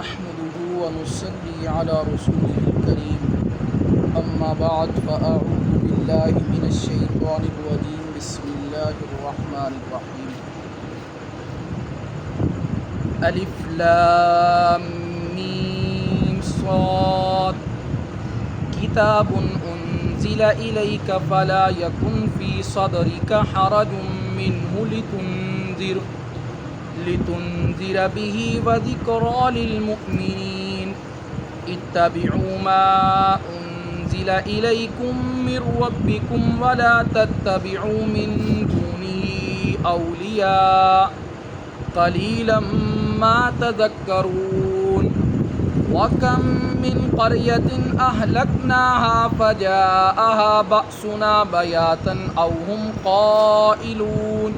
نحمده ونصلي على رسوله الكريم أما بعد فأعوذ بالله من الشيطان الرجيم بسم الله الرحمن الرحيم ألف لام ميم صاد كتاب أنزل إليك فلا يكن في صدرك حرج منه لتنذر به وذكرى للمؤمنين اتبعوا ما أنزل إليكم من ربكم ولا تتبعوا من دونه أولياء قليلا ما تذكرون وكم من قرية أهلكناها فجاءها بأسنا بياتا أو هم قائلون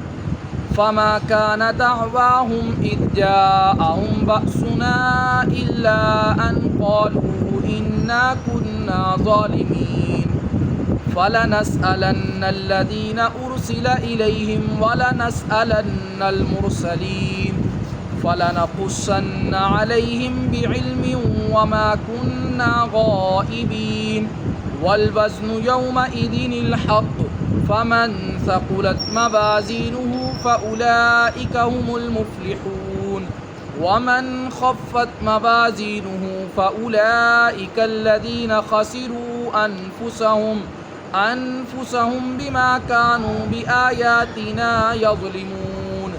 فما كان دعواهم إذ جاءهم بأسنا إلا أن قالوا إنا كنا ظالمين فلنسألن الذين أرسل إليهم ولنسألن المرسلين فلنقصن عليهم بعلم وما كنا غائبين والوزن يومئذ الحق فمن ثقلت موازينه فأولئك هم المفلحون ومن خفت موازينه فأولئك الذين خسروا أنفسهم بما كانوا بآياتنا يظلمون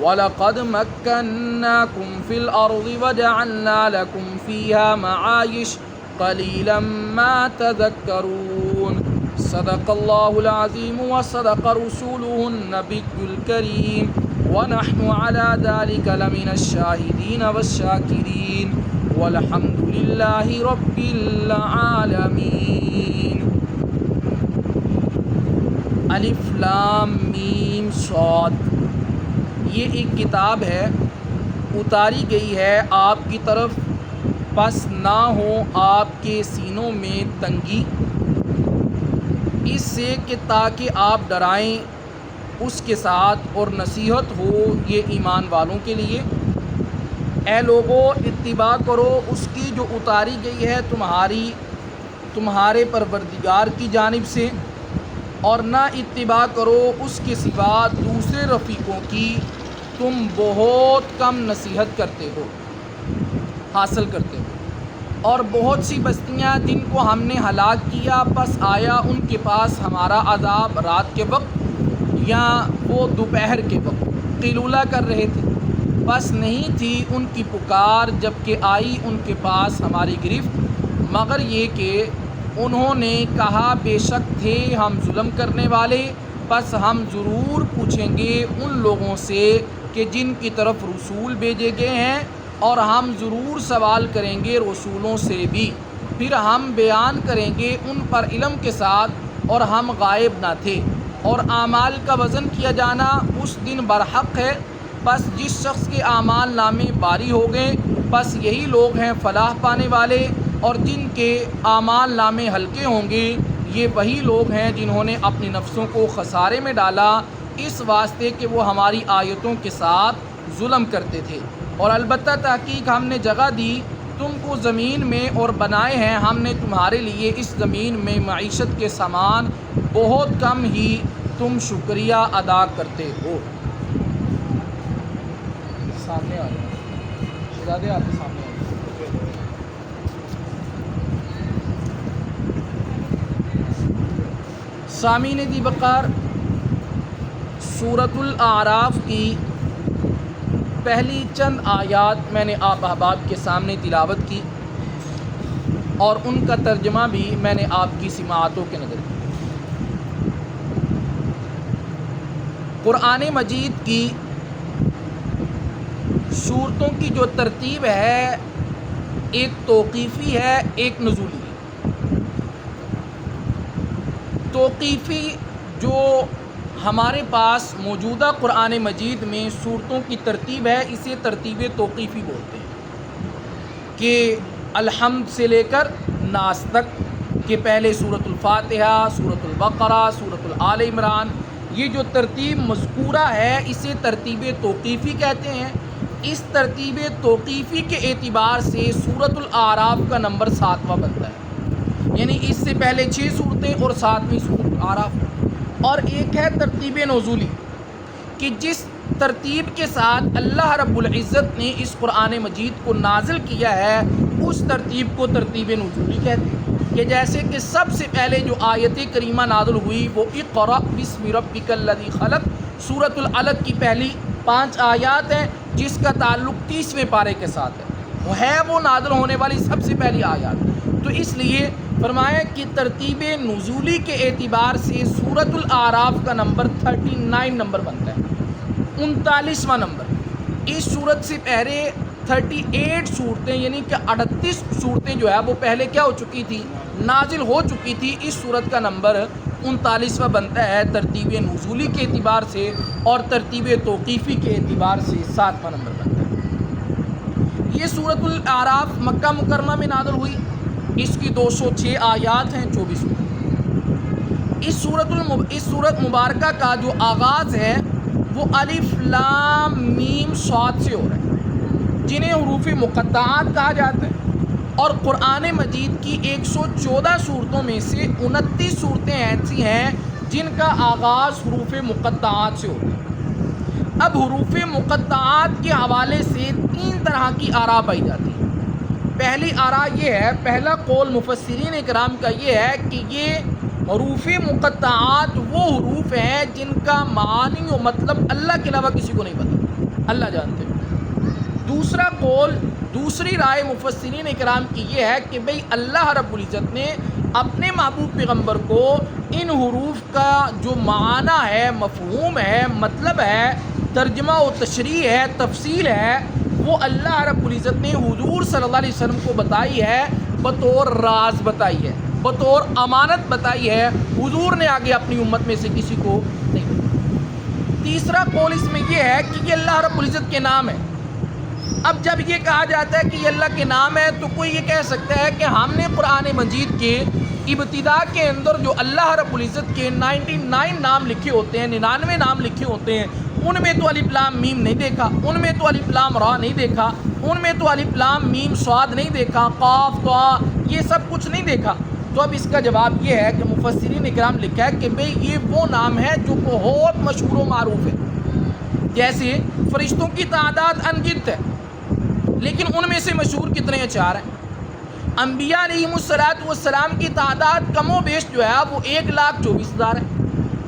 وَلَقَدْ مَكَّنَّاكُمْ فِي الْأَرْضِ وَجَعَلْنَا لَكُمْ فِيهَا مَعَايِشَ قَلِيلًا مَا تَذَكَّرُونَ صدق الله العظيم وصدق رسوله النبي الكريم ونحن على ذلك لمن الشاهدين والشاكرين والحمد لله رب العالمين الف لام میم صاد یہ ایک کتاب ہے اتاری گئی ہے آپ کی طرف پس نہ ہو آپ کے سینوں میں تنگی اس سے کہ تاکہ آپ ڈرائیں اس کے ساتھ اور نصیحت ہو یہ ایمان والوں کے لیے اے لوگو اتباع کرو اس کی جو اتاری گئی ہے تمہارے پروردگار کی جانب سے اور نہ اتباع کرو اس کے سوا دوسرے رفیقوں کی تم بہت کم نصیحت کرتے ہو حاصل کرتے ہو اور بہت سی بستیاں جن کو ہم نے ہلاک کیا پس آیا ان کے پاس ہمارا عذاب رات کے وقت یا وہ دوپہر کے وقت قیلولہ کر رہے تھے بس نہیں تھی ان کی پکار جب کہ آئی ان کے پاس ہماری گرفت مگر یہ کہ انہوں نے کہا بے شک تھے ہم ظلم کرنے والے پس ہم ضرور پوچھیں گے ان لوگوں سے کہ جن کی طرف رسول بھیجے گئے ہیں اور ہم ضرور سوال کریں گے رسولوں سے بھی پھر ہم بیان کریں گے ان پر علم کے ساتھ اور ہم غائب نہ تھے اور اعمال کا وزن کیا جانا اس دن برحق ہے بس جس شخص کے اعمال نامے باری ہو گئے بس یہی لوگ ہیں فلاح پانے والے اور جن کے اعمال نامے ہلکے ہوں گے یہ وہی لوگ ہیں جنہوں نے اپنی نفسوں کو خسارے میں ڈالا اس واسطے کہ وہ ہماری آیتوں کے ساتھ ظلم کرتے تھے اور البتہ تحقیق ہم نے جگہ دی تم کو زمین میں اور بنائے ہیں ہم نے تمہارے لیے اس زمین میں معیشت کے سامان بہت کم ہی تم شکریہ ادا کرتے ہو سامنے آ جائیں شہزادے آپ کے سامنے سامعین دی وقار سورۃ الاعراف کی پہلی چند آیات میں نے آپ احباب کے سامنے تلاوت کی اور ان کا ترجمہ بھی میں نے آپ کی سماعتوں کے نظر کیا قرآن مجید کی سورتوں کی جو ترتیب ہے ایک توقیفی ہے ایک نزولی ہے توقیفی جو ہمارے پاس موجودہ قرآن مجید میں سورتوں کی ترتیب ہے اسے ترتیب توقیفی بولتے ہیں کہ الحمد سے لے کر ناس تک کہ پہلے سورۃ الفاتحہ سورۃ البقرہ سورۃ آل عمران یہ جو ترتیب مذکورہ ہے اسے ترتیب توقیفی کہتے ہیں اس ترتیب توقیفی کے اعتبار سے سورۃ الاعراف کا نمبر 7واں بنتا ہے، یعنی اس سے پہلے 6 صورتیں اور 7ویں سورۃ الاعراف۔ اور ایک ہے ترتیب نزولی، کہ جس ترتیب کے ساتھ اللہ رب العزت نے اس قرآن مجید کو نازل کیا ہے اس ترتیب کو ترتیب نزولی کہتے ہیں، کہ جیسے کہ سب سے پہلے جو آیت کریمہ نازل ہوئی وہ اقرأ بسم ربک الذی خلق، سورۃ العلق کی پہلی 5 آیات ہیں جس کا تعلق 30ویں پارے کے ساتھ ہے، وہ نازل ہونے والی سب سے پہلی آیات۔ تو اس لیے فرمایا کہ ترتیب نزولی کے اعتبار سے سورۃ الاعراف کا نمبر 39 نمبر بنتا ہے، 39واں نمبر۔ اس صورت سے پہلے 38 صورتیں یعنی کہ 38 صورتیں جو ہے وہ پہلے کیا ہو چکی تھی، نازل ہو چکی تھی۔ اس صورت کا نمبر 39واں بنتا ہے ترتیب نزولی کے اعتبار سے، اور ترتیب توقیفی کے اعتبار سے 7واں نمبر بنتا ہے۔ یہ سورۃ الاعراف مکہ مکرمہ میں نازل ہوئی، اس کی 206 آیات ہیں، 24 میں۔ اس سورت مبارکہ کا جو آغاز ہے وہ الف لام میم صاد سے ہو رہا ہے، جنہیں حروف مقطعات کہا جاتا ہے، اور قرآن مجید کی 114 صورتوں میں سے 29 صورتیں ایسی ہیں جن کا آغاز حروف مقطعات سے ہوتا ہے۔ اب حروف مقطعات کے حوالے سے 3 طرح کی آراء پائی جاتی ہیں۔ پہلی آراء یہ ہے، پہلا قول مفسرین اکرام کا یہ ہے کہ یہ حروف مقطعات وہ حروف ہیں جن کا معانی و مطلب اللہ کے علاوہ کسی کو نہیں پتہ، اللہ جانتے ہیں۔ دوسرا قول، دوسری رائے مفسرین اکرام کی یہ ہے کہ بھئی اللہ رب العزت نے اپنے محبوب پیغمبر کو ان حروف کا جو معنی ہے، مفہوم ہے، مطلب ہے، ترجمہ و تشریح ہے، تفصیل ہے، وہ اللہ رب العزت نے حضور صلی اللہ علیہ وسلم کو بتائی ہے، بطور راز بتائی ہے، بطور امانت بتائی ہے، حضور نے آگے اپنی امت میں سے کسی کو نہیں بتائی۔ تیسرا قول اس میں یہ ہے کہ یہ اللہ رب العزت کے نام ہے۔ اب جب یہ کہا جاتا ہے کہ یہ اللہ کے نام ہے تو کوئی یہ کہہ سکتا ہے کہ ہم نے قرآن مجید کے ابتدا کے اندر جو اللہ رب العزت کے 99 نام لکھے ہوتے ہیں، 99 نام لکھے ہوتے ہیں، ان میں تو الف لام میم نہیں دیکھا، ان میں تو الف لام را نہیں دیکھا، ان میں تو الف لام میم صاد نہیں دیکھا، قاف طا یہ سب کچھ نہیں دیکھا۔ تو اب اس کا جواب یہ ہے کہ مفسرین اکرام لکھا ہے کہ بھئی یہ وہ نام ہے جو بہت مشہور و معروف ہے۔ جیسے فرشتوں کی تعداد انگنت ہے، لیکن ان میں سے مشہور کتنے ہیں؟ 4 ہیں۔ انبیاء علیہم السلام کی تعداد کم و بیش جو ہے وہ 1,24,000 ہے۔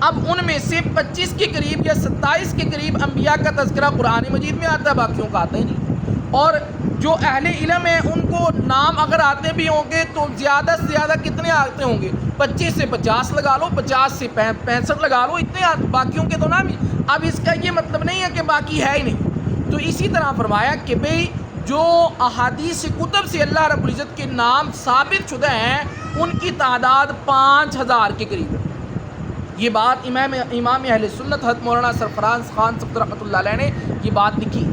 اب ان میں سے 25 کے قریب یا 27 کے قریب انبیاء کا تذکرہ قرآن مجید میں آتا ہے، باقیوں کا آتا ہی نہیں۔ اور جو اہل علم ہیں ان کو نام اگر آتے بھی ہوں گے تو زیادہ سے زیادہ کتنے آتے ہوں گے؟ 25 سے 50 لگا لو، 50 سے 65 لگا لو، اتنے آتے، باقیوں کے تو نام ہی۔ اب اس کا یہ مطلب نہیں ہے کہ باقی ہے ہی نہیں۔ تو اسی طرح فرمایا کہ بھئی جو احادیث کتب سے اللہ رب العزت کے نام ثابت شدہ ہیں ان کی تعداد 5000 کے قریب ہے۔ یہ بات امام اہل سنت حضرت مولانا سرفراز خان صاحب رحمۃ اللہ علیہ نے یہ بات لکھی،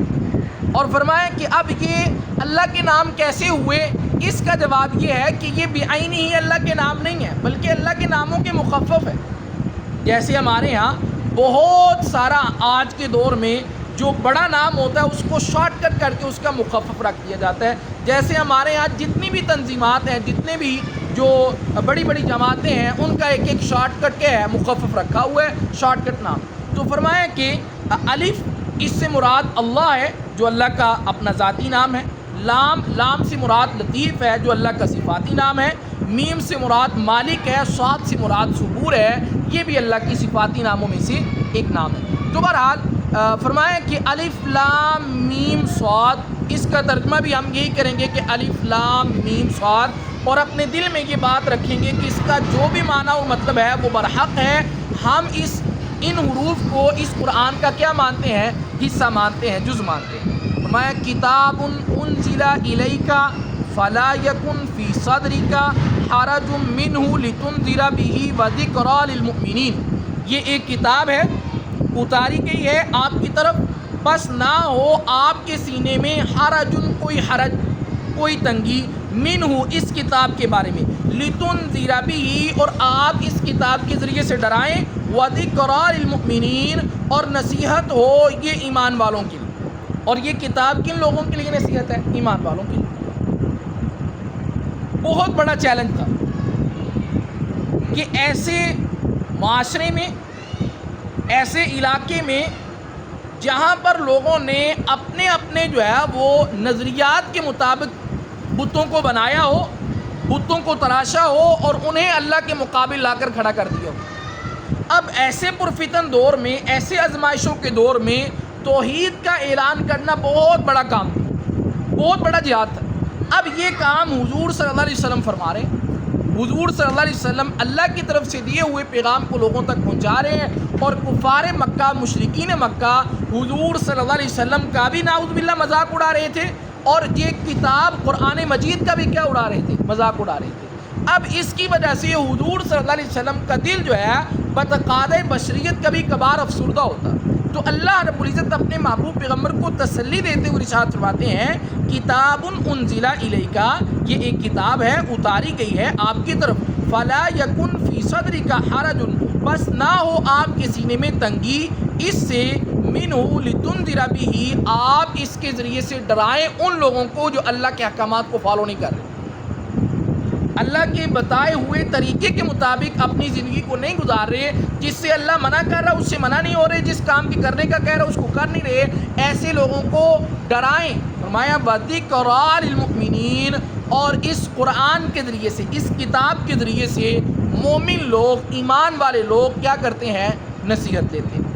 اور فرمایا کہ اب یہ اللہ کے نام کیسے ہوئے؟ اس کا جواب یہ ہے کہ یہ بعین ہی اللہ کے نام نہیں ہے، بلکہ اللہ کے ناموں کے مخفف ہے۔ جیسے ہمارے ہاں بہت سارا آج کے دور میں جو بڑا نام ہوتا ہے اس کو شارٹ کٹ کر کے اس کا مخفف رکھ دیا جاتا ہے۔ جیسے ہمارے ہاں جتنی بھی تنظیمات ہیں، جتنے بھی جو بڑی بڑی جماعتیں ہیں، ان کا ایک ایک شارٹ کٹ کیا ہے؟ مخفف رکھا ہوا ہے، شارٹ کٹ نام۔ تو فرمایا کہ الف اس سے مراد اللہ ہے جو اللہ کا اپنا ذاتی نام ہے، لام سے مراد لطیف ہے جو اللہ کا صفاتی نام ہے، میم سے مراد مالک ہے، صاد سے مراد صبور ہے، یہ بھی اللہ کی صفاتی ناموں میں سے ایک نام ہے۔ تو بہرحال فرمایا کہ الف لام میم صاد، اس کا ترجمہ بھی ہم یہی کریں گے کہ الف لام میم صاد، اور اپنے دل میں یہ بات رکھیں گے کہ اس کا جو بھی معنی و مطلب ہے وہ برحق ہے۔ ہم ان حروف کو اس قرآن کا کیا مانتے ہیں؟ حصہ مانتے ہیں، جز مانتے ہیں۔ فرمایا کتاب انزل الیک فلا یکن فی صدرک حرج منہ لتنذر بہ وذکریٰ للمؤمنین، یہ ایک کتاب ہے، اتاری گئی ہے آپ کی طرف، بس نہ ہو آپ کے سینے میں حرجن، کوئی حرج، کوئی تنگی، منہ اس کتاب کے بارے میں، لتنذر بہ، اور آپ اس کتاب کے ذریعے سے ڈرائیں، وذکریٰ للمؤمنین، اور نصیحت ہو یہ ایمان والوں کے لیے۔ اور یہ کتاب کن لوگوں کے لیے نصیحت ہے؟ ایمان والوں کے لیے۔ بہت بڑا چیلنج تھا کہ ایسے معاشرے میں، ایسے علاقے میں جہاں پر لوگوں نے اپنے اپنے جو ہے وہ نظریات کے مطابق بتوں کو بنایا ہو، بتوں کو تراشا ہو اور انہیں اللہ کے مقابل لا کر کھڑا کر دیا ہو۔ اب ایسے پرفتن دور میں، ایسے آزمائشوں کے دور میں توحید کا اعلان کرنا بہت بڑا کام تھا، بہت بڑا جہاد تھا۔ اب یہ کام حضور صلی اللہ علیہ وسلم فرما رہے ہیں۔ حضور صلی اللہ علیہ وسلم اللہ کی طرف سے دیے ہوئے پیغام کو لوگوں تک پہنچا رہے ہیں، اور کفار مکہ، مشرکین مکہ حضور صلی اللہ علیہ وسلم کا بھی نعوذ باللہ مذاق اڑا رہے تھے، اور یہ کتاب قرآن مجید کا بھی کیا اڑا رہے تھے؟ مذاق اڑا رہے تھے۔ اب اس کی وجہ سے حضور صلی اللہ علیہ وسلم کا دل جو ہے بتقاضۂ بشریت کبھی کبھار افسردہ ہوتا۔ تو اللہ رب العزت اپنے محبوب پیغمبر کو تسلی دیتے ہوئے ارشاد فرماتے ہیں، کتاب انزل الیک، یہ ایک کتاب ہے اتاری گئی ہے آپ کی طرف، فلا یکن فی صدرک حرج، بس نہ ہو آپ کے سینے میں تنگی اس سے، منہ لتنذر بہ، آپ اس کے ذریعے سے ڈرائیں ان لوگوں کو جو اللہ کے احکامات کو فالو نہیں کر رہے، اللہ کے بتائے ہوئے طریقے کے مطابق اپنی زندگی کو نہیں گزار رہے، جس سے اللہ منع کر رہا اس سے منع نہیں ہو رہے، جس کام کی کرنے کا کہہ رہا اس کو کر نہیں رہے، ایسے لوگوں کو ڈرائیں۔ فرمایا وَذِكْرَىٰ لِلْمُؤْمِنِينَ، اور اس قرآن کے ذریعے سے، اس کتاب کے ذریعے سے مومن لوگ، ایمان والے لوگ کیا کرتے ہیں؟ نصیحت دیتے ہیں۔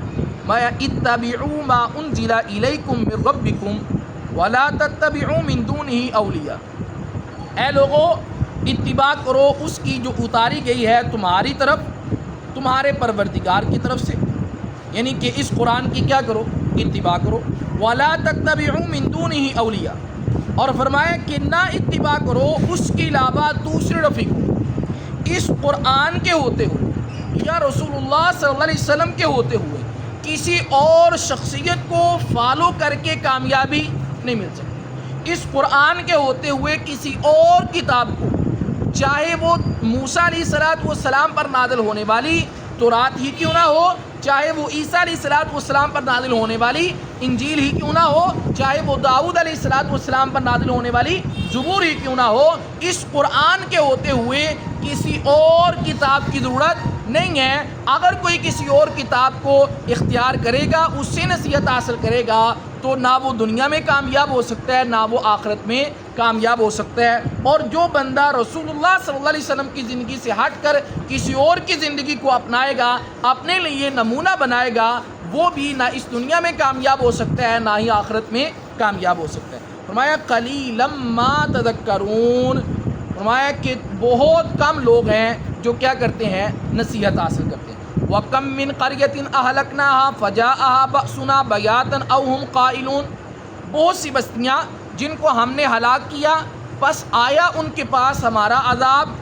اتَّبِعُوا مَا أُنزِلَ إِلَيْكُم مِّن رَّبِّكُمْ وَلَا تَتَّبِعُوا مِن دُونِهِ أَوْلِيَاءَ، اے لوگو اتباع کرو اس کی جو اتاری گئی ہے تمہاری طرف، تمہارے پروردگار کی طرف سے، یعنی کہ اس قرآن کی کیا کرو؟ اتباع کرو۔ وَلَا تَتَّبِعُوا مِن دُونِهِ أَوْلِيَاءَ، اور فرمایا کہ نہ اتباع کرو اس کے علاوہ دوسرے رفیق، اس قرآن کے ہوتے ہوئے یا رسول اللہ صلی اللہ علیہ وسلم کے ہوتے ہوئے کسی اور شخصیت کو فالو کر کے کامیابی نہیں مل سکتی۔ اس قرآن کے ہوتے ہوئے کسی اور کتاب کو، چاہے وہ موسیٰ علیہ السلام پر نازل ہونے والی تورات ہی کیوں نہ ہو، چاہے وہ عیسیٰ علیہ السلام پر نازل ہونے والی انجیل ہی کیوں نہ ہو، چاہے وہ داؤد علیہ السلام پر نازل ہونے والی زبور ہی کیوں نہ ہو، اس قرآن کے ہوتے ہوئے کسی اور کتاب کی ضرورت نہیں ہے۔ اگر کوئی کسی اور کتاب کو اختیار کرے گا، اس سے نصیحت حاصل کرے گا، تو نہ وہ دنیا میں کامیاب ہو سکتا ہے، نہ وہ آخرت میں کامیاب ہو سکتا ہے۔ اور جو بندہ رسول اللہ صلی اللہ علیہ وسلم کی زندگی سے ہٹ کر کسی اور کی زندگی کو اپنائے گا، اپنے لیے نمونہ بنائے گا، وہ بھی نہ اس دنیا میں کامیاب ہو سکتا ہے، نہ ہی آخرت میں کامیاب ہو سکتا ہے۔ فرمایا قلیلا ما تذکرون، فرمایا کہ بہت کم لوگ ہیں جو کیا کرتے ہیں؟ نصیحت حاصل کرتے ہیں۔ وَكَم مِّن قَرْيَةٍ أَهْلَكْنَاهَا فَجَاءَهَا بَأْسُنَا بَيَاتًا أَوْ هُمْ قَائِلُونَ، بہت سی بستیاں جن کو ہم نے ہلاک کیا، پس آیا ان کے پاس ہمارا عذاب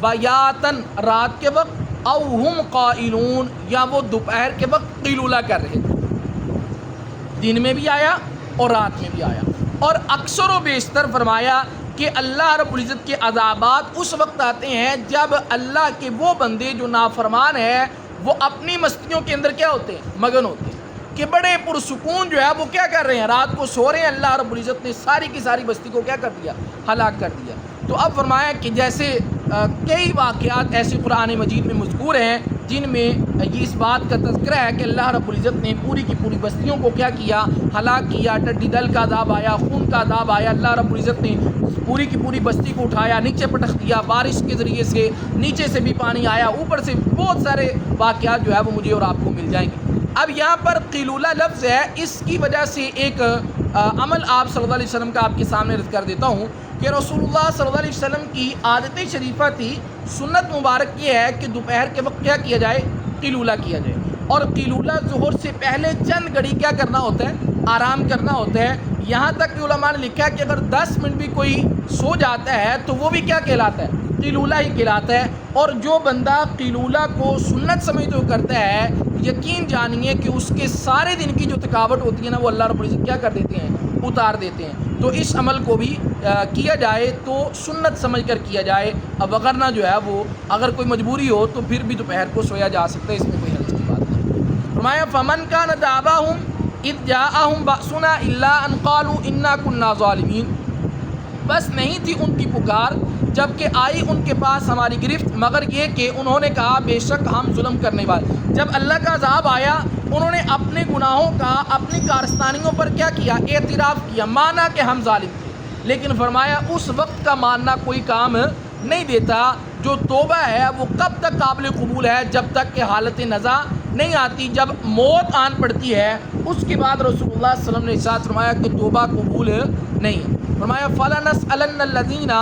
بیاتن، رات کے وقت، او ہم قائلون، یا وہ دوپہر کے وقت قیلولہ کر رہے تھے، دن میں بھی آیا اور رات میں بھی آیا۔ اور اکثر و بیشتر فرمایا کہ اللہ رب العزت کے عذابات اس وقت آتے ہیں جب اللہ کے وہ بندے جو نافرمان ہیں وہ اپنی مستیوں کے اندر کیا ہوتے ہیں؟ مگن ہوتے ہیں، کہ بڑے پرسکون جو ہے وہ کیا کر رہے ہیں؟ رات کو سو رہے ہیں، اللہ رب العزت نے ساری کی ساری بستی کو کیا کر دیا؟ ہلاک کر دیا۔ تو اب فرمایا کہ جیسے کئی واقعات ایسے قرآن مجید میں مذکور ہیں جن میں یہ اس بات کا تذکرہ ہے کہ اللہ رب العزت نے پوری کی پوری بستیوں کو کیا کیا؟ ہلاک کیا۔ ٹڈی دل کا عذاب آیا، خون کا عذاب آیا، اللہ رب العزت نے پوری کی پوری بستی کو اٹھایا، نیچے پٹخ دیا، بارش کے ذریعے سے نیچے سے بھی پانی آیا، اوپر سے بہت سارے واقعات جو ہے وہ مجھے اور آپ کو مل جائیں گے۔ اب یہاں پر قیلولہ لفظ ہے، اس کی وجہ سے ایک عمل آپ صلی اللہ علیہ وسلم کا آپ کے سامنے رد کر دیتا ہوں کہ رسول اللہ صلی اللہ علیہ وسلم کی عادت شریفہ تھی، سنت مبارک یہ ہے کہ دوپہر کے وقت کیا کیا جائے؟ قیلولہ کیا جائے، اور قیلولہ ظہر سے پہلے چند گھڑی کیا کرنا ہوتا ہے؟ آرام کرنا ہوتا ہے۔ یہاں تک کہ علماء نے لکھا ہے کہ اگر 10 منٹ بھی کوئی سو جاتا ہے تو وہ بھی کیا کہلاتا ہے؟ قیلولہ ہی کہلاتا ہے۔ اور جو بندہ قیلولہ کو سنت سمجھتے ہوئے کرتا ہے، یقین جانیے کہ اس کے سارے دن کی جو تھکاوٹ ہوتی ہے نا، وہ اللہ رب العزت کیا کر دیتے ہیں؟ اتار دیتے ہیں۔ تو اس عمل کو بھی کیا جائے تو سنت سمجھ کر کیا جائے، اب وغیرہ جو ہے وہ اگر کوئی مجبوری ہو تو پھر بھی دوپہر کو سویا جا سکتا ہے، اس میں کوئی حرج کی بات نہیں۔ فرمایا فمن کان دعواہم، اذ جاءہم بأسنا الا ان قالوا انا كنا ظالمین، بس نہیں تھی ان کی پکار جب کہ آئی ان کے پاس ہماری گرفت مگر یہ کہ انہوں نے کہا بے شک ہم ظلم کرنے والے۔ جب اللہ کا عذاب آیا انہوں نے اپنے گناہوں کا، اپنی کارستانیوں پر کیا کیا؟ اعتراف کیا، مانا کہ ہم ظالم تھے، لیکن فرمایا اس وقت کا ماننا کوئی کام نہیں دیتا۔ جو توبہ ہے وہ کب تک قابل قبول ہے؟ جب تک کہ حالت نزا نہیں آتی، جب موت آن پڑتی ہے اس کے بعد رسول اللہ صلی اللہ علیہ وسلم نے ارشاد فرمایا کہ توبہ قبول نہیں ہے۔ فرمایا فَلَنَسْأَلَنَّ الَّذِينَ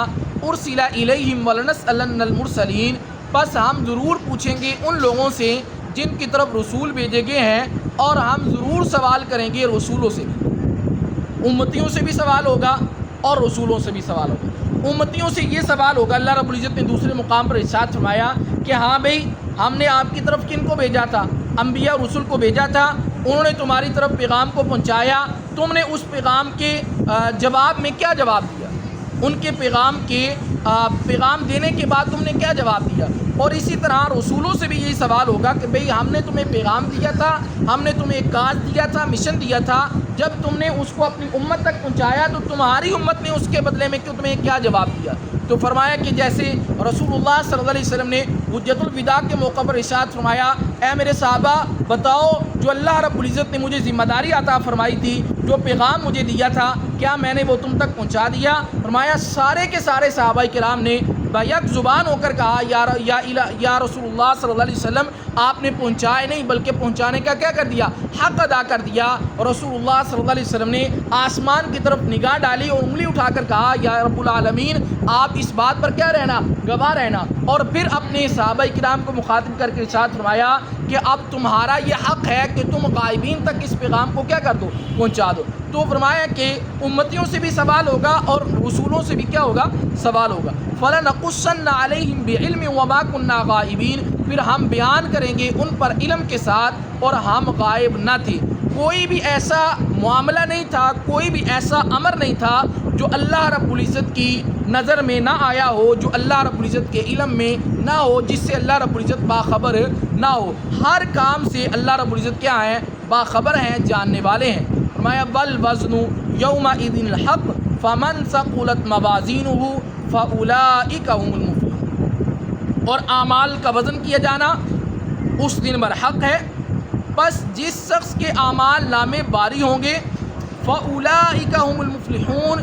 أُرْسِلَ إِلَيْهِمْ وَلَنَسْأَلَنَّ الْمُرْسَلِينَ، پس ہم ضرور پوچھیں گے ان لوگوں سے جن کی طرف رسول بھیجے گئے ہیں، اور ہم ضرور سوال کریں گے رسولوں سے بھی، امتیوں سے بھی سوال ہوگا اور رسولوں سے بھی سوال ہوگا۔ امتیوں سے یہ سوال ہوگا، اللہ رب العزت نے دوسرے مقام پر ارشاد فرمایا کہ ہاں بھئی ہم نے آپ کی طرف کن کو بھیجا تھا؟ انبیاء رسول کو بھیجا تھا، انہوں نے تمہاری طرف پیغام کو پہنچایا، تم نے اس پیغام کے جواب میں کیا جواب دیا؟ ان کے پیغام دینے کے بعد تم نے کیا جواب دیا؟ اور اسی طرح رسولوں سے بھی یہی سوال ہوگا کہ بھئی ہم نے تمہیں پیغام دیا تھا، ہم نے تمہیں ایک کاج دیا تھا، مشن دیا تھا، جب تم نے اس کو اپنی امت تک پہنچایا تو تمہاری امت نے اس کے بدلے میں تمہیں کیا جواب دیا؟ تو فرمایا کہ جیسے رسول اللہ صلی اللہ علیہ وسلم نے حجۃ الوداع کے موقع پر ارشاد فرمایا، اے میرے صحابہ بتاؤ جو اللہ رب العزت نے مجھے ذمہ داری عطا فرمائی تھی، جو پیغام مجھے دیا تھا، کیا میں نے وہ تم تک پہنچا دیا؟ فرمایا سارے کے سارے صحابہ کرام نے بیک زبان ہو کر کہا یا رسول اللہ صلی اللہ علیہ وسلم آپ نے پہنچائے نہیں بلکہ پہنچانے کا کیا کر دیا؟ حق ادا کر دیا۔ اور رسول اللہ صلی اللہ علیہ وسلم نے آسمان کی طرف نگاہ ڈالی اور انگلی اٹھا کر کہا یا رب العالمین آپ اس بات پر کیا رہنا؟ گواہ رہنا۔ اور پھر اپنے صحابہ کرام کو مخاطب کر کے ارشاد فرمایا کہ اب تمہارا یہ حق ہے کہ تم غائبین تک اس پیغام کو کیا کر دو؟ پہنچا دو۔ تو فرمایا کہ امتیوں سے بھی سوال ہوگا اور رسولوں سے بھی کیا ہوگا؟ سوال ہوگا۔ فَلَنَقُصَّنَّ عَلَيْهِمْ بِعِلْمٍ وَمَا كُنَّا غَائِبِينَ، پھر ہم بیان کریں گے ان پر علم کے ساتھ اور ہم غائب نہ تھے۔ کوئی بھی ایسا معاملہ نہیں تھا، کوئی بھی ایسا امر نہیں تھا جو اللہ رب العزت کی نظر میں نہ آیا ہو، جو اللہ رب العزت کے علم میں نہ ہو، جس سے اللہ رب العزت باخبر نہ ہو۔ ہر کام سے اللہ رب العزت کیا ہیں؟ باخبر ہیں، جاننے والے ہیں۔ فرمایا وَالْوَزْنُ يَوْمَئِذٍ الْحَقُّ فَمَنْ ثَقُلَتْ مَوَازِينُهُ فَأُولَئِكَ هُمُ الْمُفْلِحُونَ، اور اعمال کا وزن کیا جانا اس دن برحق ہے، بس جس شخص کے اعمال نامے باری ہوں گے فَأُولَئِكَ هُمُ الْمُفْلِحُونَ،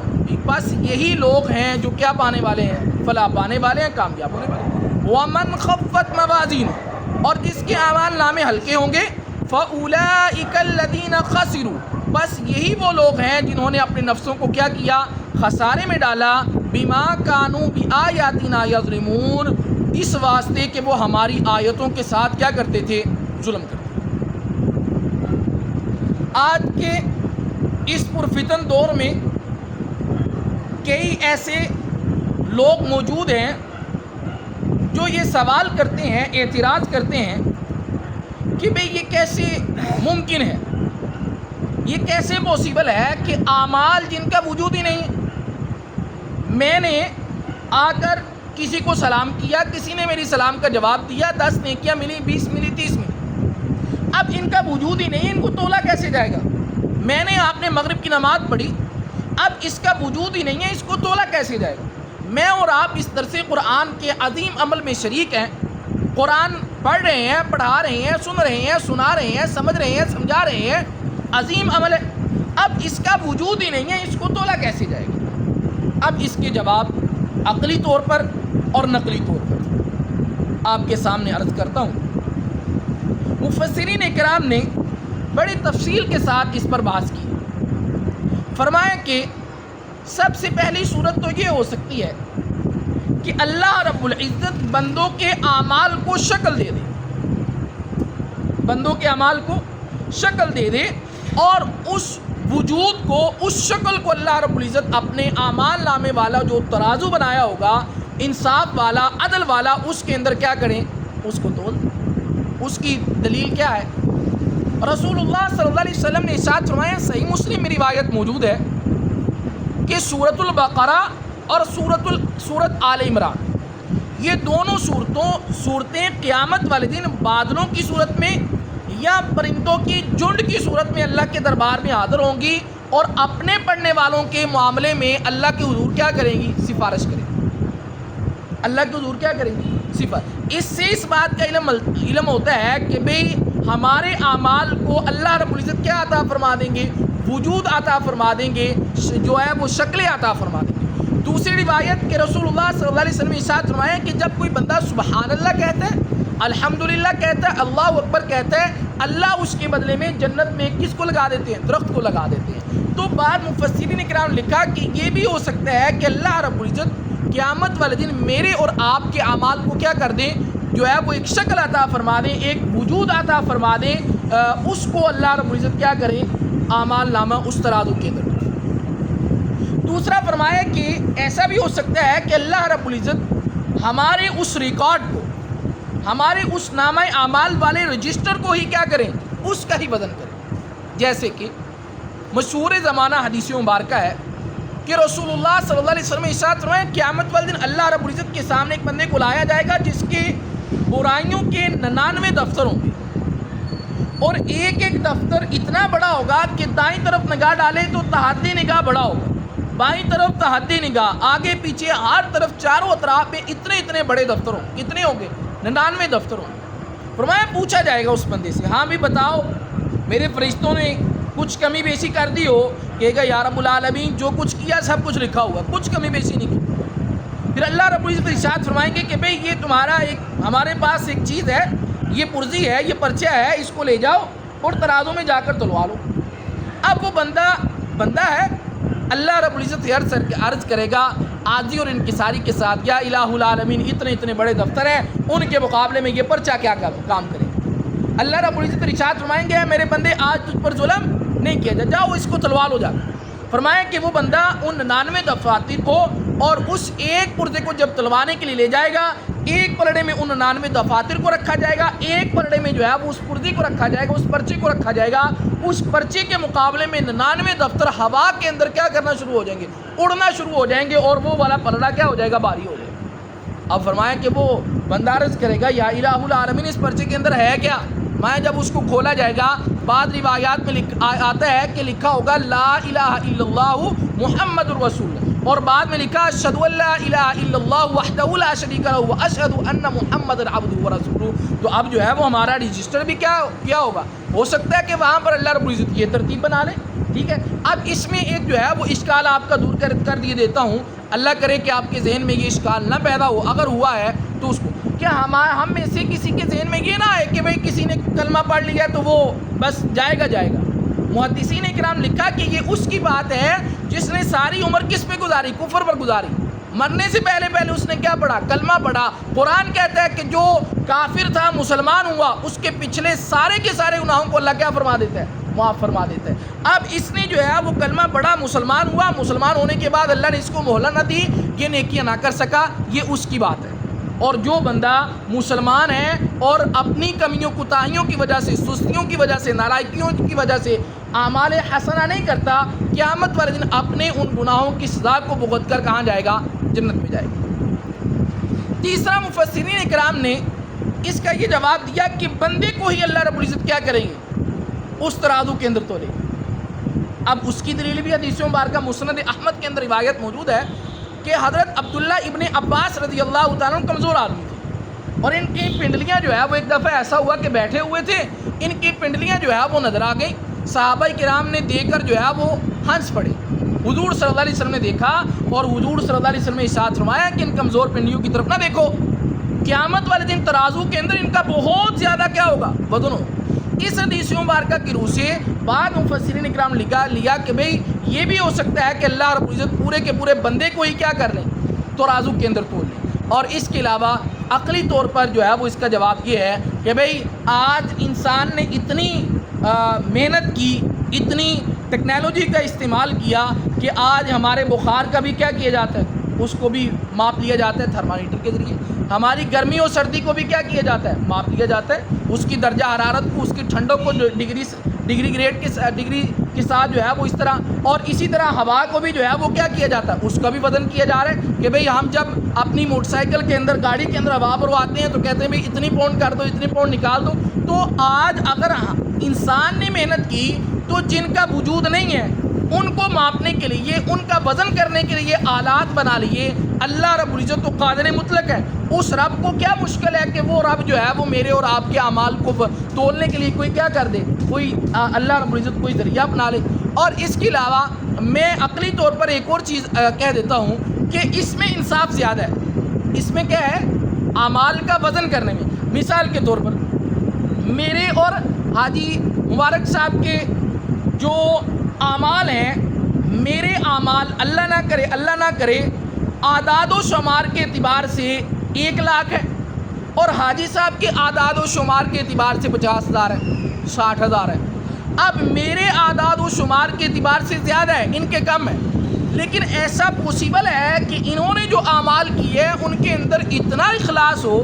بس یہی لوگ ہیں جو کیا پانے والے ہیں؟ فلاح پانے والے ہیں، کامیاب ہونے والے ہیں۔ وَمَنْ خَفَّتْ مَوَازِينُهُ، اور جس کے اعمال نامے ہلکے ہوں گے فَأُولَئِكَ الَّذِينَ خَسِرُوا، بس یہی وہ لوگ ہیں جنہوں نے اپنے نفسوں کو کیا کیا؟ خسارے میں ڈالا۔ بِمَا كَانُوا بِآيَاتِنَا يَظْلِمُونَ، اس واسطے کہ وہ ہماری آیتوں کے ساتھ کیا کرتے تھے؟ ظلم کرتے تھے۔ آج کے اس پرفتن دور میں کئی ایسے لوگ موجود ہیں جو یہ سوال کرتے ہیں، اعتراض کرتے ہیں کہ بھئی یہ کیسے ممکن ہے، یہ کیسے پاسبل ہے کہ اعمال جن کا وجود ہی نہیں، میں نے آ کر کسی کو سلام کیا، کسی نے میری سلام کا جواب دیا، 10 نیکیاں ملی، 20 ملی، 30 ملی، اب ان کا وجود ہی نہیں، ان کو تولا کیسے جائے گا؟ میں نے آپ نے مغرب کی نماز پڑھی، اب اس کا وجود ہی نہیں ہے، اس کو تولا کیسے جائے گا؟ میں اور آپ اس درس قرآن کے عظیم عمل میں شریک ہیں، قرآن پڑھ رہے ہیں، پڑھا رہے ہیں، سن رہے ہیں، سنا رہے ہیں، سمجھ رہے ہیں، سمجھا رہے ہیں، عظیم عمل ہے، اب اس کا وجود ہی نہیں ہے، اس کو تولا کیسے جائے گا؟ اب اس کے جواب عقلی طور پر اور نقلی طور پر آپ کے سامنے عرض کرتا ہوں۔ مفسرین کرام نے بڑی تفصیل کے ساتھ اس پر بحث کی۔ فرمایا کہ سب سے پہلی صورت تو یہ ہو سکتی ہے کہ اللہ رب العزت بندوں کے اعمال کو شکل دے دے، بندوں کے اعمال کو شکل دے دے، اور اس وجود کو، اس شکل کو اللہ رب العزت اپنے اعمال نامے والا جو ترازو بنایا ہوگا، انصاف والا، عدل والا، اس کے اندر کیا کریں؟ اس کو تول۔ اس کی دلیل کیا ہے؟ رسول اللہ صلی اللہ علیہ وسلم نے ارشاد فرمایا، صحیح مسلم میں روایت موجود ہے کہ سورۃ البقرہ اور سورۃ آل عمران، یہ دونوں صورتیں قیامت والے دن بادلوں کی صورت میں یا پرندوں کی جھنڈ کی صورت میں اللہ کے دربار میں حاضر ہوں گی اور اپنے پڑھنے والوں کے معاملے میں اللہ کے حضور کیا کریں گی؟ سفارش کریں گی۔ اللہ کے حضور کیا کریں گی؟ سفارش۔ اس سے اس بات کا علم ہوتا ہے کہ بھئی ہمارے اعمال کو اللہ رب العزت کیا عطا فرما دیں گے؟ وجود عطا فرما دیں گے، جو ہے وہ شکلیں عطا فرما دیں گے۔ دوسری روایت کہ رسول اللہ صلی اللہ علیہ وسلم ارشاد فرمایا کہ جب کوئی بندہ سبحان اللہ کہتا ہے، الحمدللہ کہتا ہے، اللہ اکبر کہتا ہے، اللہ اس کے بدلے میں جنت میں کس کو لگا دیتے ہیں؟ درخت کو لگا دیتے ہیں۔ تو بعد مفسرین کرام نے لکھا کہ یہ بھی ہو سکتا ہے کہ اللہ رب العزت قیامت والے دن میرے اور آپ کے اعمال کو کیا کر دیں؟ جو ہے وہ ایک شکل عطا فرما دیں، ایک وجود عطا فرما دیں، اس کو اللہ رب العزت کیا کریں؟ اعمال نامہ اس ترازو کے اندر۔ دوسرا فرمایا کہ ایسا بھی ہو سکتا ہے کہ اللہ رب العزت ہمارے اس ریکارڈ کو، ہمارے اس نامہ اعمال والے رجسٹر کو ہی کیا کریں؟ اس کا ہی وزن کریں۔ جیسے کہ مشہور زمانہ حدیث مبارکہ ہے کہ رسول اللہ صلی اللہ علیہ وسلم ارشاد فرمایا قیامت والے دن اللہ رب العزت کے سامنے ایک بندے کو لایا جائے گا جس کے برائیوں کے 99 دفتر ہوں گے، اور ایک ایک دفتر اتنا بڑا ہوگا کہ دائیں طرف نگاہ ڈالے تو تحدی نگاہ بڑا ہوگا، بائیں طرف تحدی نگاہ، آگے پیچھے ہر طرف چاروں اطراف میں اتنے بڑے دفتر ہوں۔ کتنے ہوں گے؟ 99 دفتر ہوں گے۔ فرمایا پوچھا جائے گا اس بندے سے، ہاں بھی بتاؤ میرے فرشتوں نے کچھ کمی بیشی کر دی ہو؟ کہے گا یا رب العالمین جو کچھ کیا سب کچھ لکھا ہوا، کچھ کمی بیشی نہیں کی۔ پھر اللہ رب العزت ارشاد فرمائیں گے کہ بھئی یہ تمہارا ہمارے پاس ایک چیز ہے، یہ پرزی ہے، یہ پرچہ ہے، اس کو لے جاؤ اور ترازو میں جا کر تلوا لو۔ اب وہ بندہ ہے، اللہ رب العزت عرض کرے گا عاجزی اور انکساری کے ساتھ، یا الہ العالمین اتنے بڑے دفتر ہیں، ان کے مقابلے میں یہ پرچہ کیا کام کرے گا؟ اللہ رب العزت ارشاد فرمائیں گے میرے بندے آج تجھ پر ظلم نہیں کیا جا، جاؤ اس کو تلوا لو جا۔ فرمایا کہ وہ بندہ ان 99 دفاتر کو اور اس ایک پرزے کو جب تلوانے کے لیے لے جائے گا، ایک پلڑے میں ان 99 دفاتر کو رکھا جائے گا، ایک پلڑے میں جو ہے وہ اس پرزے کو رکھا جائے گا، اس پرچے کو رکھا جائے گا۔ اس پرچے کے مقابلے میں 99 دفتر ہوا کے اندر کیا کرنا شروع ہو جائیں گے؟ اڑنا شروع ہو جائیں گے، اور وہ والا پلڑا کیا ہو جائے گا؟ بھاری ہو جائے گا۔ اب فرمایا کہ وہ بندہ عرض کرے گا یا الہ العالمین اس پرچے کے اندر ہے کیا؟ میں جب اس کو کھولا جائے گا، بعض روایات میں آتا ہے کہ لکھا ہوگا لا الہ الا اللہ محمد الرسول، اور بعد میں لکھا اشہد ان لا الہ الا اللہ وحدہ لا شریک لہ واشہد ان محمد عبدہ ورسولہ۔ تو اب جو ہے وہ ہمارا رجسٹر بھی کیا ہوگا؟ ہو سکتا ہے کہ وہاں پر اللہ رب العزت یہ ترتیب بنا لے، ٹھیک ہے۔ اب اس میں ایک جو ہے وہ اشکال آپ کا دور کر دیے دیتا ہوں، اللہ کرے کہ آپ کے ذہن میں یہ اشکال نہ پیدا ہو، اگر ہوا ہے تو اس کو کیا ہم میں سے کسی کے ذہن میں یہ نہ آئے کہ بھئی کسی نے کلمہ پڑھ لیا تو وہ بس جائے گا۔ محدثین کرام لکھا کہ یہ اس کی بات ہے جس نے ساری عمر کس پہ گزاری؟ کفر پر گزاری۔ مرنے سے پہلے اس نے کیا پڑھا؟ کلمہ پڑھا۔ قرآن کہتا ہے کہ جو کافر تھا مسلمان ہوا، اس کے پچھلے سارے کے سارے گناہوں کو اللہ کیا فرما دیتا ہے؟ معاف فرما دیتا ہے۔ اب اس نے جو ہے وہ کلمہ پڑھا، مسلمان ہوا، مسلمان ہونے کے بعد اللہ نے اس کو مہلت نہ دی، یہ نیکیاں نہ کر سکا، یہ اس کی بات ہے۔ اور جو بندہ مسلمان ہے اور اپنی کمیوں کوتاہیوں کی وجہ سے، سستیوں کی وجہ سے، نالائکیوں کی وجہ سے اعمال حسنہ نہیں کرتا، قیامت والے دن اپنے ان گناہوں کی سزا کو بھگت کر کہاں جائے گا؟ جنت میں جائے گا۔ تیسرا مفسرین اکرام نے اس کا یہ جواب دیا کہ بندے کو ہی اللہ رب العزت کیا کریں گے؟ اس ترازو کے اندر تولے گا۔ اب اس کی دلیل بھی حدیث مبارکہ مسند احمد کے اندر روایت موجود ہے کہ حضرت عبداللہ ابن عباس رضی اللہ تعالیٰ عنہ کمزور آدمی تھے، اور ان کی پنڈلیاں جو ہے وہ ایک دفعہ ایسا ہوا کہ بیٹھے ہوئے تھے، ان کی پنڈلیاں جو ہے وہ نظر آ گئیں۔ صحابہ کرام نے دیکھ کر جو ہے وہ ہنس پڑے۔ حضور صلی اللہ علیہ وسلم نے دیکھا اور حضور صلی اللہ علیہ وسلم نے ارشاد فرمایا کہ ان کمزور پنڈلیوں کی طرف نہ دیکھو، قیامت والے دن ترازو کے اندر ان کا بہت زیادہ کیا ہوگا؟ وزن ہوگا۔ اس حدیث مبارکہ کی روح سے بعض مفسرین اکرام لیا کہ بھئی یہ بھی ہو سکتا ہے کہ اللہ رب العزت پورے کے پورے بندے کو ہی کیا کر لیں؟ ترازو کے اندر تول لیں۔ اور اس کے علاوہ عقلی طور پر جو ہے وہ اس کا جواب یہ ہے کہ بھئی آج انسان نے اتنی محنت کی، اتنی ٹیکنالوجی کا استعمال کیا کہ آج ہمارے بخار کا بھی کیا کیا جاتا ہے؟ اس کو بھی ماپ لیا جاتا ہے تھرمامیٹر کے ذریعے۔ ہماری گرمی اور سردی کو بھی کیا کیا جاتا ہے؟ ماپ لیا جاتا ہے۔ اس کی درجہ حرارت کو، اس کی ٹھنڈک کو ڈگری کے ساتھ جو ہے وہ اس طرح، اور اسی طرح ہوا کو بھی جو ہے وہ کیا کیا جاتا ہے، اس کا بھی وزن کیا جا رہا ہے کہ بھئی ہم جب اپنی موٹر سائیکل کے اندر، گاڑی کے اندر ہوا بھرواتے ہیں تو کہتے ہیں بھئی اتنی پاؤنڈ کر دو، اتنی پاؤنڈ نکال دو. تو آج اگر انسان نے محنت کی تو جن کا وجود نہیں ہے ان کو ماپنے کے لیے، ان کا وزن کرنے کے لیے آلات بنا لیے. اللہ رب العزت تو قادر مطلق ہے، اس رب کو کیا مشکل ہے کہ وہ رب جو ہے وہ میرے اور آپ کے اعمال کو تولنے کے لیے کوئی کیا کر دے، کوئی اللہ رب العزت کوئی ذریعہ بنا لے. اور اس کے علاوہ میں عقلی طور پر ایک اور چیز کہہ دیتا ہوں کہ اس میں انصاف زیادہ ہے. اس میں کیا ہے، اعمال کا وزن کرنے میں. مثال کے طور پر میرے اور حاجی مبارک صاحب کے جو اعمال ہیں، میرے اعمال اللہ نہ کرے اعداد و شمار کے اعتبار سے 1 لاکھ ہے، اور حاجی صاحب کے اعداد و شمار کے اعتبار سے 50,000 ہے، 60,000 ہے. اب میرے اعداد و شمار کے اعتبار سے زیادہ ہے، ان کے کم ہے، لیکن ایسا پوسیبل ہے کہ انہوں نے جو اعمال کیے ہیں ان کے اندر اتنا اخلاص ہو،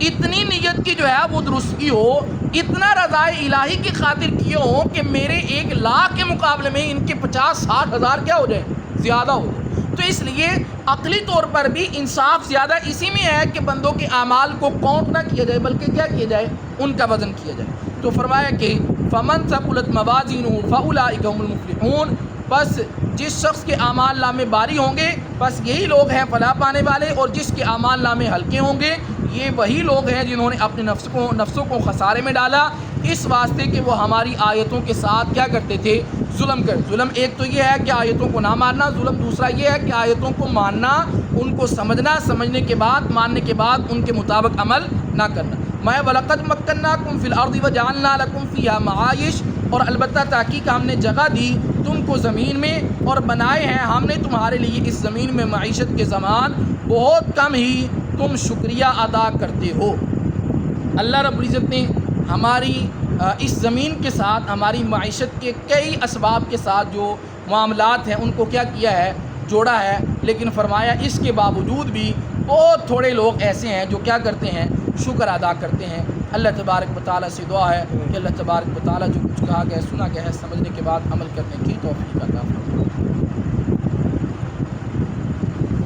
اتنی نیت کی جو ہے وہ درستگی ہو، اتنا رضا الہی کی خاطر کیے ہوں کہ میرے 1 لاکھ کے مقابلے میں ان کے 50-60 ہزار کیا ہو جائے، زیادہ ہو جائے. تو اس لیے عقلی طور پر بھی انصاف زیادہ اسی میں ہے کہ بندوں کے اعمال کو کاؤنٹ نہ کیا جائے بلکہ کیا کیا جائے، ان کا وزن کیا جائے. تو فرمایا کہ فمن ثقلت موازینہ فاولئک هم المفلحون، بس جس شخص کے اعمال نامے باری ہوں گے بس یہی لوگ ہیں فلاح پانے والے، اور جس کے اعمال نامے ہلکے ہوں گے یہ وہی لوگ ہیں جنہوں نے اپنے نفسوں کو خسارے میں ڈالا، اس واسطے کہ وہ ہماری آیتوں کے ساتھ کیا کرتے تھے، ظلم. ایک تو یہ ہے کہ آیتوں کو نہ ماننا، ظلم دوسرا یہ ہے کہ آیتوں کو ماننا، ان کو سمجھنا، سمجھنے کے بعد، ماننے کے بعد ان کے مطابق عمل نہ کرنا. میں وَلَقَدْ مَكَّنَّاكُمْ فِي الْأَرْضِ وَجَعَلْنَا لَكُمْ فِيهَا مَعَائِشَ، اور البتہ تحقیق ہم نے جگہ دی تم کو زمین میں، اور بنائے ہیں ہم نے تمہارے لیے اس زمین میں معیشت کے زمان، بہت کم ہی تم شکریہ ادا کرتے ہو. اللہ رب العزت نے ہماری اس زمین کے ساتھ، ہماری معیشت کے کئی اسباب کے ساتھ جو معاملات ہیں ان کو کیا کیا ہے، جوڑا ہے. لیکن فرمایا اس کے باوجود بھی بہت تھوڑے لوگ ایسے ہیں جو کیا کرتے ہیں، شکر ادا کرتے ہیں. اللہ تبارک و تعالیٰ سے دعا ہے کہ اللہ تبارک و تعالیٰ جو کچھ کہا گیا ہے، سنا گیا ہے، سمجھنے کے بعد عمل کرنے کی توفیق عطا فرمائے.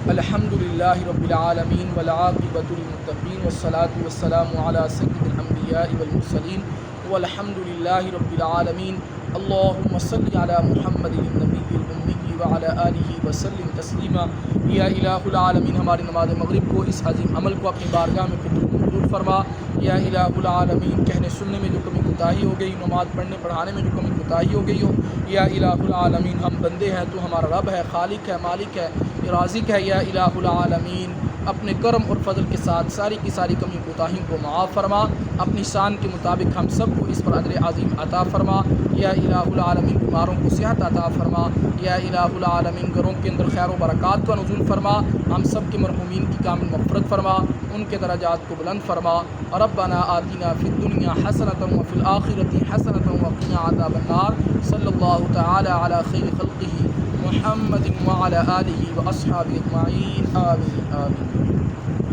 الحمد للہ رب العالمین والعاقبۃ للمتقین والصلاة والسلام علی سید الانبیاء والمرسلین والحمد للہ رب العالمین. اللہم صلی علی محمد النبی الأمی وعلی آلہ وسلم تسلیما. یا الہ العالمین، ہماری نماز مغرب کو، اس عظیم عمل کو اپنی بارگاہ میں قبول منظور فرما. یا الہ العالمین، کہنے سننے میں جو کمی کوتاہی ہو گئی، نماز پڑھنے پڑھانے میں جو کمی کوتاہی ہو گئی ہو، یا الہ العالمین ہم بندے ہیں، تو ہمارا رب ہے، خالق ہے، مالک ہے، رازق ہے. یا الہ العالمین اپنے کرم اور فضل کے ساتھ ساری کی ساری کمی کوتاہیوں کو معاف فرما، اپنی شان کے مطابق ہم سب کو اس پر اجر عظیم عطا فرما. یا الہ العالمین بیماروں کو صحت عطا فرما. یا الہ العالمین گھروں کے اندر خیر و برکات کا نزول فرما. ہم سب کے مرحومین کی کامل مغفرت فرما، ان کے درجات کو بلند فرما. ربنا آتنا فی الدنیا حسنۃ وفی الآخرۃ حسنۃ وقنا عذاب النار. صلی اللہ تعالی علی خیر خلقہ محمد وعلی آلہ واصحابہ اجمعین. آمین آمین.